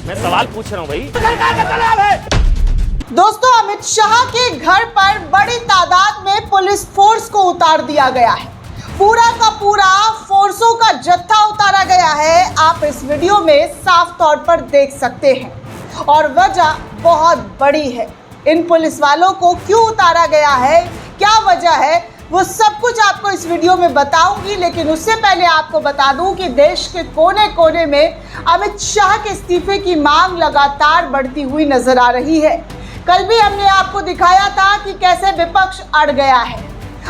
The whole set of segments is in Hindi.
मैं सवाल पूछ रहा हूँ भाई। दोस्तों, अमित शाह के घर पर बड़ी तादाद में पुलिस फोर्स को उतार दिया गया है। पूरा का पूरा फोर्सों का जत्था उतारा गया है। आप इस वीडियो में साफ तौर पर देख सकते हैं और वजह बहुत बड़ी है। इन पुलिस वालों को क्यों उतारा गया है, क्या वजह है, वो सब कुछ आपको इस वीडियो में बताऊंगी। लेकिन उससे पहले आपको बता दूं कि देश के कोने कोने में अमित शाह के इस्तीफे की मांग लगातार बढ़ती हुई नजर आ रही है। कल भी हमने आपको दिखाया था कि कैसे विपक्ष अड़ गया है।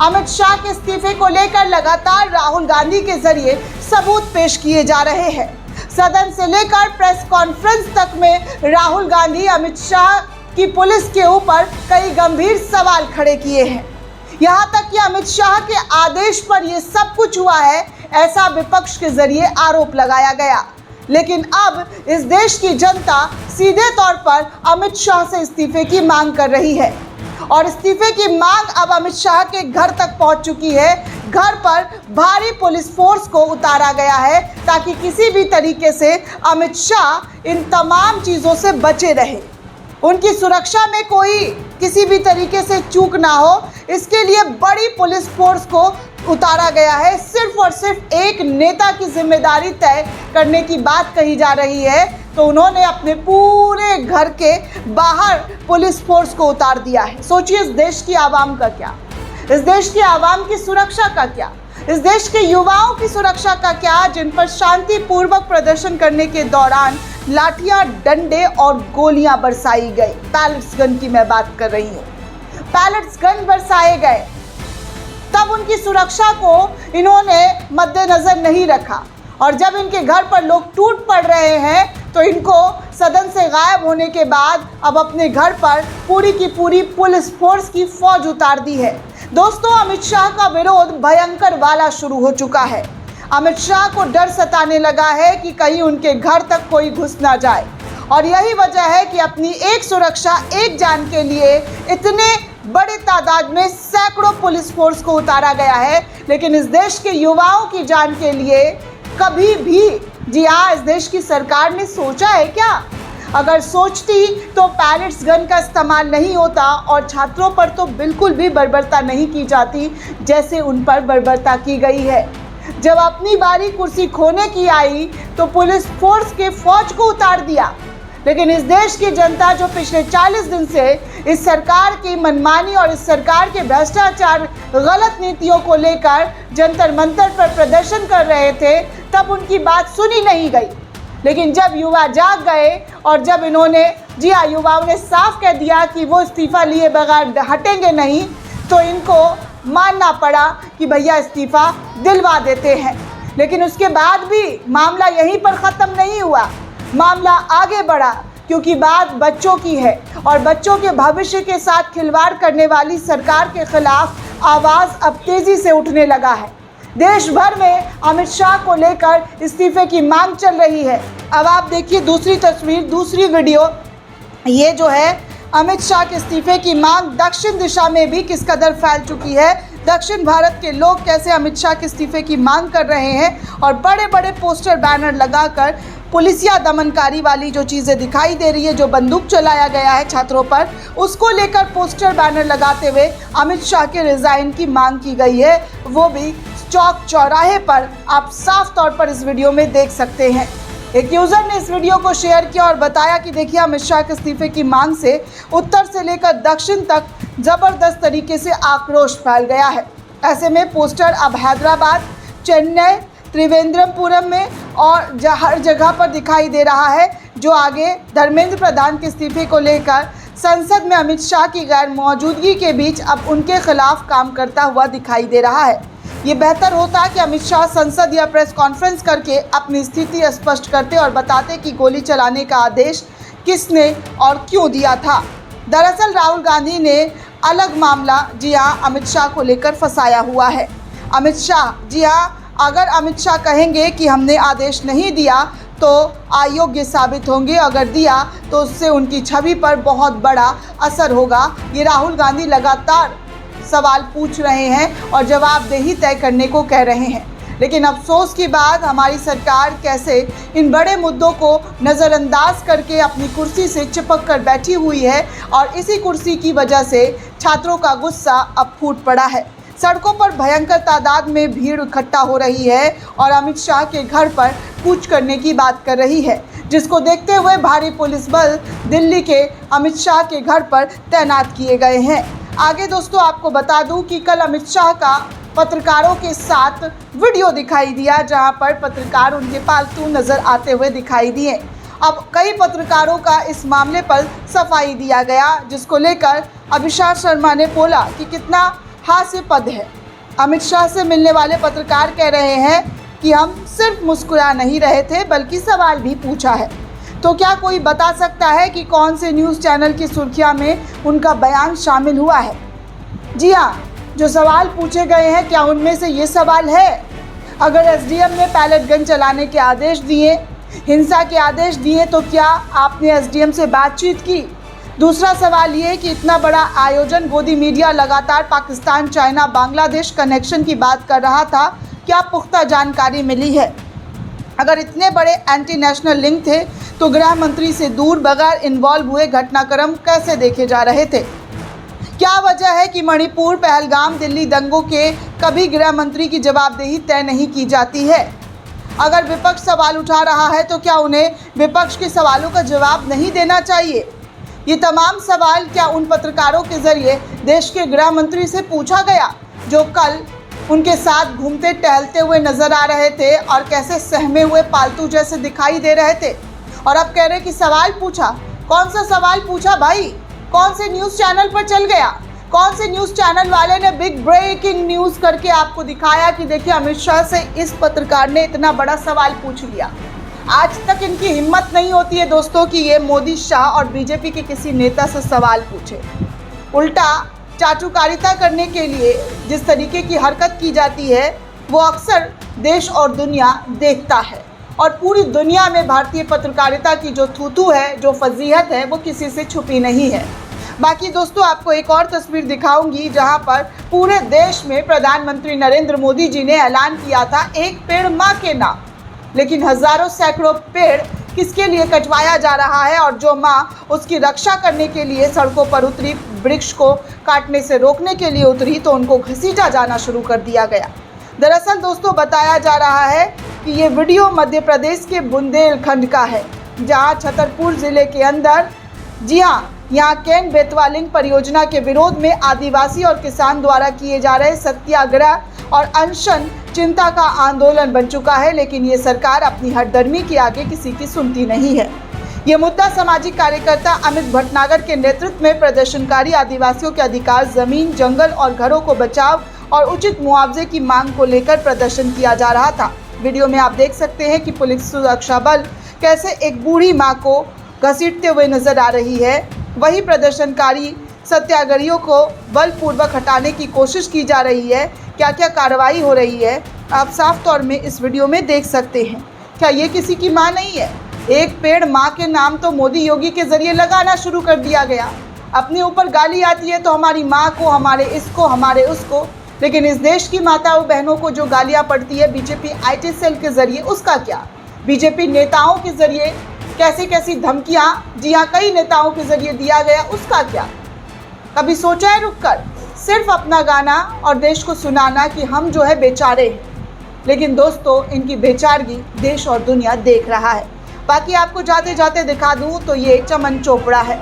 अमित शाह के इस्तीफे को लेकर लगातार राहुल गांधी के जरिए सबूत पेश किए जा रहे हैं। सदन से लेकर प्रेस कॉन्फ्रेंस तक में राहुल गांधी अमित शाह की पुलिस के ऊपर कई गंभीर सवाल खड़े किए हैं। यहाँ तक कि अमित शाह के आदेश पर यह सब कुछ हुआ है, ऐसा विपक्ष के जरिए आरोप लगाया गया। लेकिन अब इस देश की जनता सीधे तौर पर अमित शाह से इस्तीफे की मांग कर रही है और इस्तीफे की मांग अब अमित शाह के घर तक पहुंच चुकी है। घर पर भारी पुलिस फोर्स को उतारा गया है ताकि किसी भी तरीके से अमित शाह इन तमाम चीज़ों से बचे रहे, उनकी सुरक्षा में कोई किसी भी तरीके से चूक ना हो। इसके लिए बड़ी पुलिस फोर्स को उतारा गया है। सिर्फ और सिर्फ एक नेता की जिम्मेदारी तय करने की बात कही जा रही है, तो उन्होंने अपने पूरे घर के बाहर पुलिस फोर्स को उतार दिया है। सोचिए, इस देश की आवाम का क्या, इस देश की आवाम की सुरक्षा का क्या, इस देश के युवाओं की सुरक्षा का क्या, जिन पर शांतिपूर्वक प्रदर्शन करने के दौरान लाठियां, डंडे और गोलियां बरसाई गई। पैलेट्स गन की मैं बात कर रही हूँ। पैलेट्स गन बरसाए गए, तब उनकी सुरक्षा को इन्होंने मद्देनजर नहीं रखा। और जब इनके घर पर लोग टूट पड़ रहे हैं तो इनको सदन से गायब होने के बाद अब अपने घर पर पूरी की पूरी पुलिस फोर्स की फौज उतार दी है। दोस्तों, अमित शाह का विरोध भयंकर वाला शुरू हो चुका है। अमित शाह को डर सताने लगा है कि कहीं उनके घर तक कोई घुस ना जाए और यही वजह है कि अपनी एक सुरक्षा, एक जान के लिए इतने बड़ी तादाद में सैकड़ों पुलिस फोर्स को उतारा गया है। लेकिन इस देश के युवाओं की जान के लिए कभी भी, जी हाँ, इस देश की सरकार ने सोचा है क्या? अगर सोचती तो पैलेट्स गन का इस्तेमाल नहीं होता और छात्रों पर तो बिल्कुल भी बर्बरता नहीं की जाती जैसे उन पर बर्बरता की गई है। जब अपनी बारी कुर्सी खोने की आई तो पुलिस फोर्स के फौज को उतार दिया। लेकिन इस देश की जनता जो पिछले 40 दिन से इस सरकार की मनमानी और इस सरकार के भ्रष्टाचार, गलत नीतियों को लेकर जंतर मंतर पर प्रदर्शन कर रहे थे, तब उनकी बात सुनी नहीं गई। लेकिन जब युवा जाग गए और जब इन्होंने, जी हाँ, युवाओं ने साफ कह दिया कि वो इस्तीफा लिए बगैर हटेंगे नहीं, तो इनको मानना पड़ा कि भैया इस्तीफा दिलवा देते हैं। लेकिन उसके बाद भी मामला यहीं पर ख़त्म नहीं हुआ, मामला आगे बढ़ा, क्योंकि बात बच्चों की है और बच्चों के भविष्य के साथ खिलवाड़ करने वाली सरकार के खिलाफ आवाज़ अब तेज़ी से उठने लगा है। देश भर में अमित शाह को लेकर इस्तीफे की मांग चल रही है। अब आप देखिए दूसरी तस्वीर, दूसरी वीडियो। ये जो है अमित शाह के इस्तीफे की मांग दक्षिण दिशा में भी किस कदर फैल चुकी है। दक्षिण भारत के लोग कैसे अमित शाह के इस्तीफे की मांग कर रहे हैं और बड़े बड़े पोस्टर, बैनर लगाकर पुलिसिया दमनकारी वाली जो चीज़ें दिखाई दे रही है, जो बंदूक चलाया गया है छात्रों पर, उसको लेकर पोस्टर, बैनर लगाते हुए अमित शाह के रिज़ाइन की मांग की गई है। वो भी चौक चौराहे पर आप साफ तौर पर इस वीडियो में देख सकते हैं। एक यूज़र ने इस वीडियो को शेयर किया और बताया कि देखिए, अमित शाह के इस्तीफे की मांग से उत्तर से लेकर दक्षिण तक ज़बरदस्त तरीके से आक्रोश फैल गया है। ऐसे में पोस्टर अब हैदराबाद, चेन्नई, त्रिवेंद्रपुरम में और हर जगह पर दिखाई दे रहा है, जो आगे धर्मेंद्र प्रधान के इस्तीफे को लेकर संसद में अमित शाह की गैर मौजूदगी के बीच अब उनके खिलाफ काम करता हुआ दिखाई दे रहा है। ये बेहतर होता कि अमित शाह संसद या प्रेस कॉन्फ्रेंस करके अपनी स्थिति स्पष्ट करते और बताते कि गोली चलाने का आदेश किसने और क्यों दिया था। दरअसल राहुल गांधी ने अलग मामला, जी हाँ, अमित शाह को लेकर फंसाया हुआ है। अमित शाह, जी हाँ, अगर अमित शाह कहेंगे कि हमने आदेश नहीं दिया तो अयोग्य साबित होंगे, अगर दिया तो उससे उनकी छवि पर बहुत बड़ा असर होगा। ये राहुल गांधी लगातार सवाल पूछ रहे हैं और जवाबदेही तय करने को कह रहे हैं। लेकिन अफसोस की बात, हमारी सरकार कैसे इन बड़े मुद्दों को नज़रअंदाज करके अपनी कुर्सी से चिपक कर बैठी हुई है और इसी कुर्सी की वजह से छात्रों का गुस्सा अब फूट पड़ा है। सड़कों पर भयंकर तादाद में भीड़ इकट्ठा हो रही है और अमित शाह के घर पर कूच करने की बात कर रही है, जिसको देखते हुए भारी पुलिस बल दिल्ली के अमित शाह के घर पर तैनात किए गए हैं। आगे दोस्तों आपको बता दूं कि कल अमित शाह का पत्रकारों के साथ वीडियो दिखाई दिया, जहां पर पत्रकार उनके पालतू नजर आते हुए दिखाई दिए। अब कई पत्रकारों का इस मामले पर सफाई दिया गया, जिसको लेकर अभिषेक शर्मा ने बोला कि कितना हास्यास्पद है। अमित शाह से मिलने वाले पत्रकार कह रहे हैं कि हम सिर्फ मुस्कुरा नहीं रहे थे बल्कि सवाल भी पूछा है। तो क्या कोई बता सकता है कि कौन से न्यूज़ चैनल की सुर्खियां में उनका बयान शामिल हुआ है? जी हाँ, जो सवाल पूछे गए हैं क्या उनमें से ये सवाल है, अगर एसडीएम ने पैलेट गन चलाने के आदेश दिए, हिंसा के आदेश दिए, तो क्या आपने एसडीएम से बातचीत की? दूसरा सवाल ये कि इतना बड़ा आयोजन, गोदी मीडिया लगातार पाकिस्तान, चाइना, बांग्लादेश कनेक्शन की बात कर रहा था, क्या पुख्ता जानकारी मिली है? अगर इतने बड़े एंटी नेशनल लिंक थे तो गृह मंत्री से दूर बगैर इन्वॉल्व हुए घटनाक्रम कैसे देखे जा रहे थे? क्या वजह है कि मणिपुर, पहलगाम, दिल्ली दंगों के कभी गृह मंत्री की जवाबदेही तय नहीं की जाती है? अगर विपक्ष सवाल उठा रहा है तो क्या उन्हें विपक्ष के सवालों का जवाब नहीं देना चाहिए? ये तमाम सवाल क्या उन पत्रकारों के जरिए देश के गृह मंत्री से पूछा गया जो कल उनके साथ घूमते टहलते हुए नजर आ रहे थे और कैसे सहमे हुए पालतू जैसे दिखाई दे रहे थे? और अब कह रहे कि सवाल पूछा। कौन सा सवाल पूछा भाई? कौन से न्यूज़ चैनल पर चल गया? कौन से न्यूज़ चैनल वाले ने बिग ब्रेकिंग न्यूज़ करके आपको दिखाया कि देखिए अमित शाह से इस पत्रकार ने इतना बड़ा सवाल पूछ लिया? आज तक इनकी हिम्मत नहीं होती है दोस्तों कि ये मोदी, शाह और बीजेपी के किसी नेता से सवाल पूछे। उल्टा चाटुकारिता करने के लिए जिस तरीके की हरकत की जाती है वो अक्सर देश और दुनिया देखता है, और पूरी दुनिया में भारतीय पत्रकारिता की जो थूथू है, जो फजीहत है, वो किसी से छुपी नहीं है। बाकी दोस्तों आपको एक और तस्वीर दिखाऊंगी जहां पर पूरे देश में प्रधानमंत्री नरेंद्र मोदी जी ने ऐलान किया था एक पेड़ माँ के नाम, लेकिन हजारों सैकड़ों पेड़ किसके लिए कटवाया जा रहा है, और जो माँ उसकी रक्षा करने के लिए सड़कों पर उतरी, वृक्ष को काटने से रोकने के लिए उतरी, तो उनको घसीटा जाना शुरू कर दिया गया। दरअसल दोस्तों बताया जा रहा है कि ये वीडियो मध्य प्रदेश के बुंदेलखंड का है, जहाँ छतरपुर जिले के अंदर, जी हाँ, यहाँ केन बेतवा लिंक परियोजना के विरोध में आदिवासी और किसान द्वारा किए जा रहे सत्याग्रह और अनशन चिंता का आंदोलन बन चुका है। लेकिन ये सरकार अपनी हठधर्मी के आगे किसी की सुनती नहीं है। ये मुद्दा सामाजिक कार्यकर्ता अमित भटनागर के नेतृत्व में प्रदर्शनकारी आदिवासियों के अधिकार, जमीन, जंगल और घरों को बचाव और उचित मुआवजे की मांग को लेकर प्रदर्शन किया जा रहा था। वीडियो में आप देख सकते हैं कि पुलिस सुरक्षा बल कैसे एक बूढ़ी मां को घसीटते हुए नजर आ रही है। वही प्रदर्शनकारी सत्याग्रहियों को बलपूर्वक हटाने की कोशिश की जा रही है। क्या क्या कार्रवाई हो रही है आप साफ तौर में इस वीडियो में देख सकते हैं। क्या ये किसी की मां नहीं है? एक पेड़ माँ के नाम तो मोदी योगी के जरिए लगाना शुरू कर दिया गया। अपने ऊपर गाली आती है तो हमारी माँ को, हमारे इसको, हमारे उसको, लेकिन इस देश की माताओं बहनों को जो गालियाँ पड़ती है बीजेपी आईटी सेल के जरिए, उसका क्या? बीजेपी नेताओं के जरिए कैसी कैसी धमकियाँ, जी हाँ, कई नेताओं के जरिए दिया गया, उसका क्या? कभी सोचा है रुककर सिर्फ अपना गाना और देश को सुनाना कि हम जो है बेचारे हैं? लेकिन दोस्तों इनकी बेचारगी देश और दुनिया देख रहा है। बाकी आपको जाते जाते दिखा दूं तो ये चमन चोपड़ा है।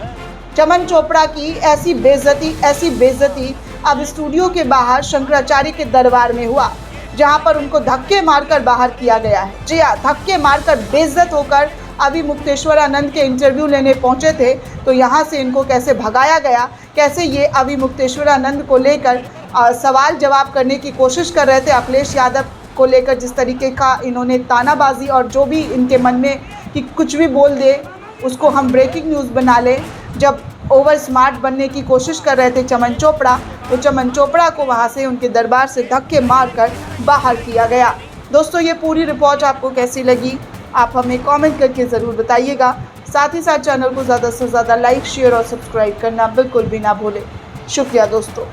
चमन चोपड़ा की ऐसी बेइज्जती अब स्टूडियो के बाहर शंकराचार्य के दरबार में हुआ, जहां पर उनको धक्के मारकर बाहर किया गया है। जी हाँ, धक्के मारकर बेइज्जत होकर अभी मुक्तेश्वरानंद के इंटरव्यू लेने पहुंचे थे, तो यहाँ से इनको कैसे भगाया गया, कैसे ये अभी मुक्तेश्वरानंद को लेकर सवाल जवाब करने की कोशिश कर रहे थे, अखिलेश यादव को लेकर जिस तरीके का इन्होंने तानाबाजी और जो भी इनके मन में कि कुछ भी बोल दे उसको हम ब्रेकिंग न्यूज़ बना लें, जब ओवर स्मार्ट बनने की कोशिश कर रहे थे चमन चोपड़ा, तो चमन चोपड़ा को वहां से उनके दरबार से धक्के मारकर बाहर किया गया। दोस्तों ये पूरी रिपोर्ट आपको कैसी लगी आप हमें कमेंट करके ज़रूर बताइएगा। साथ ही साथ चैनल को ज़्यादा से ज़्यादा लाइक, शेयर और सब्सक्राइब करना बिल्कुल भी ना भूलें। शुक्रिया दोस्तों।